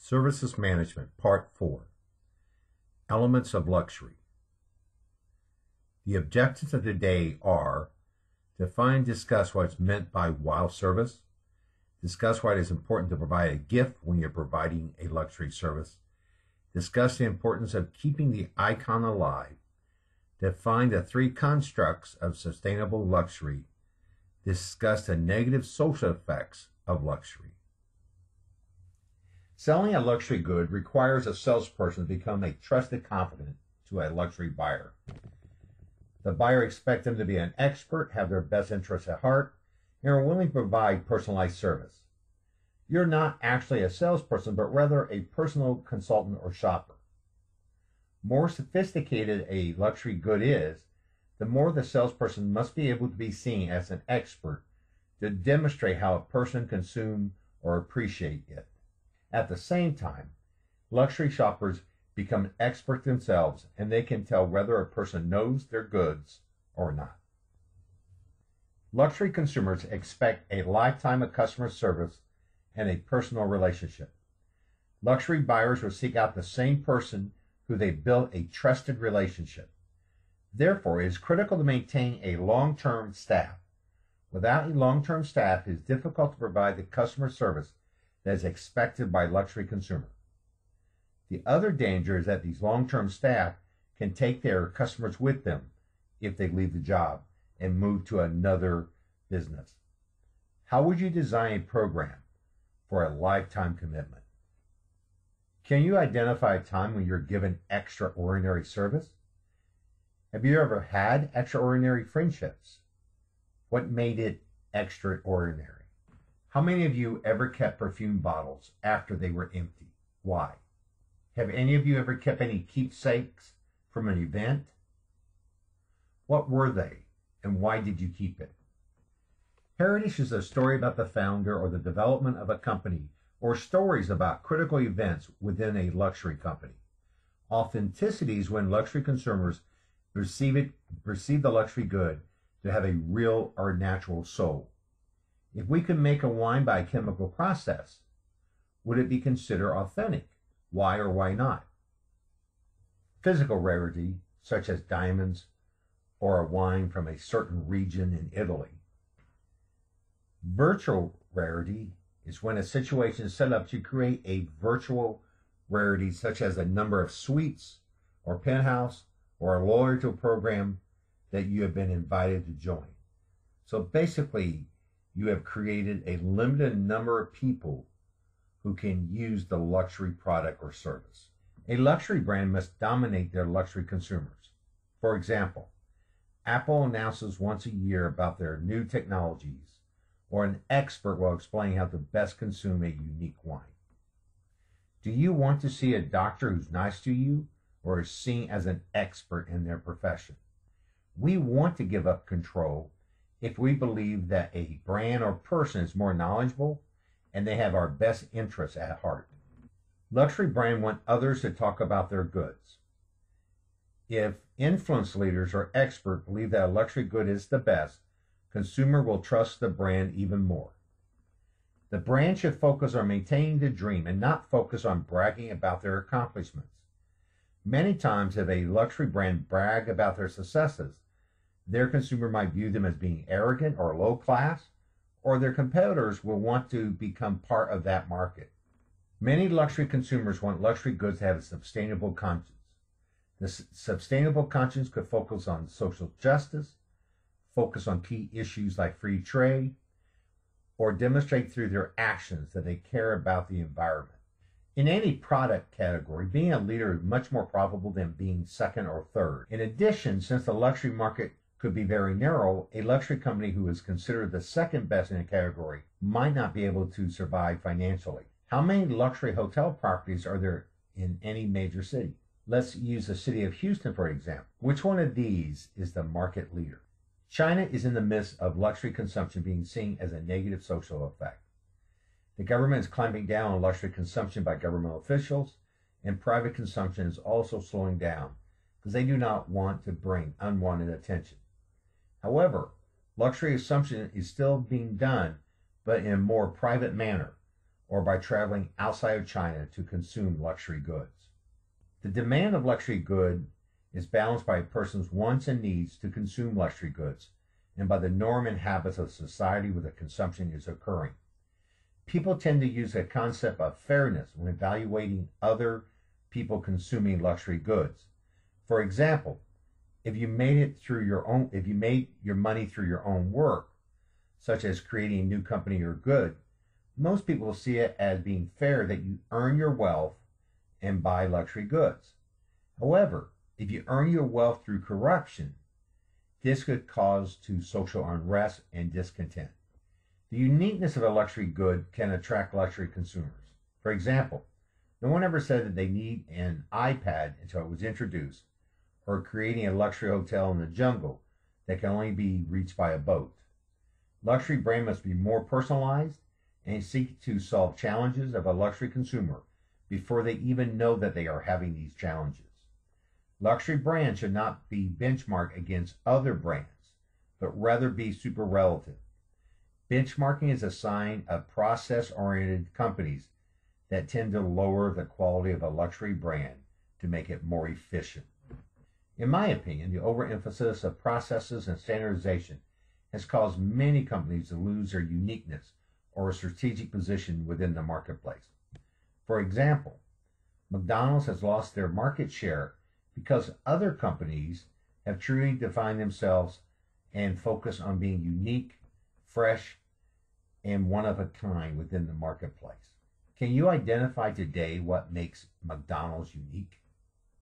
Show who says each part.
Speaker 1: Services Management, Part 4, Elements of Luxury. The objectives of today are: define and discuss what's meant by wow service, discuss why it is important to provide a gift when you're providing a luxury service, discuss the importance of keeping the icon alive, define the three constructs of sustainable luxury, discuss the negative social effects of luxury. Selling a luxury good requires a salesperson to become a trusted confidant to a luxury buyer. The buyer expects them to be an expert, have their best interests at heart, and are willing to provide personalized service. You're not actually a salesperson, but rather a personal consultant or shopper. More sophisticated a luxury good is, the more the salesperson must be able to be seen as an expert to demonstrate how a person consume or appreciate it. At the same time, luxury shoppers become experts themselves, and they can tell whether a person knows their goods or not. Luxury consumers expect a lifetime of customer service and a personal relationship. Luxury buyers will seek out the same person who they built a trusted relationship. Therefore, it is critical to maintain a long-term staff. Without a long-term staff, it is difficult to provide the customer service that is expected by luxury consumers. The other danger is that these long-term staff can take their customers with them if they leave the job and move to another business. How would you design a program for a lifetime commitment? Can you identify a time when you're given extraordinary service? Have you ever had extraordinary friendships? What made it extraordinary? How many of you ever kept perfume bottles after they were empty? Why? Have any of you ever kept any keepsakes from an event? What were they, and why did you keep it? Heritage is a story about the founder or the development of a company, or stories about critical events within a luxury company. Authenticity is when luxury consumers receive the luxury good to have a real or natural soul. If we could make a wine by a chemical process, would it be considered authentic? Why or why not? Physical rarity, such as diamonds or a wine from a certain region in Italy. Virtual rarity is when a situation is set up to create a virtual rarity, such as a number of suites or penthouse or a loyalty program that you have been invited to join. So basically, you have created a limited number of people who can use the luxury product or service. A luxury brand must dominate their luxury consumers. For example, Apple announces once a year about their new technologies, or an expert will explain how to best consume a unique wine. Do you want to see a doctor who's nice to you or is seen as an expert in their profession? We want to give up control if we believe that a brand or person is more knowledgeable and they have our best interests at heart. Luxury brands want others to talk about their goods. If influence leaders or experts believe that a luxury good is the best, consumer will trust the brand even more. The brand should focus on maintaining the dream and not focus on bragging about their accomplishments. Many times, if a luxury brand brag about their successes, their consumer might view them as being arrogant or low class, or their competitors will want to become part of that market. Many luxury consumers want luxury goods to have a sustainable conscience. The sustainable conscience could focus on social justice, focus on key issues like free trade, or demonstrate through their actions that they care about the environment. In any product category, being a leader is much more probable than being second or third. In addition, since the luxury market could be very narrow, a luxury company who is considered the second best in a category might not be able to survive financially. How many luxury hotel properties are there in any major city? Let's use the city of Houston, for example. Which one of these is the market leader? China is in the midst of luxury consumption being seen as a negative social effect. The government is clamping down on luxury consumption by governmental officials, and private consumption is also slowing down because they do not want to bring unwanted attention. However, luxury consumption is still being done, but in a more private manner, or by traveling outside of China to consume luxury goods. The demand of luxury good is balanced by a person's wants and needs to consume luxury goods and by the norm and habits of society where the consumption is occurring. People tend to use a concept of fairness when evaluating other people consuming luxury goods. For example, if you made your money through your own work, such as creating a new company or good, most people see it as being fair that you earn your wealth and buy luxury goods. However, if you earn your wealth through corruption, this could cause to social unrest and discontent. The uniqueness of a luxury good can attract luxury consumers. For example, no one ever said that they need an iPad until it was introduced, or creating a luxury hotel in the jungle that can only be reached by a boat. Luxury brand must be more personalized and seek to solve challenges of a luxury consumer before they even know that they are having these challenges. Luxury brands should not be benchmarked against other brands, but rather be super relative. Benchmarking is a sign of process-oriented companies that tend to lower the quality of a luxury brand to make it more efficient. In my opinion, the overemphasis of processes and standardization has caused many companies to lose their uniqueness or a strategic position within the marketplace. For example, McDonald's has lost their market share because other companies have truly defined themselves and focus on being unique, fresh, and one of a kind within the marketplace. Can you identify today what makes McDonald's unique?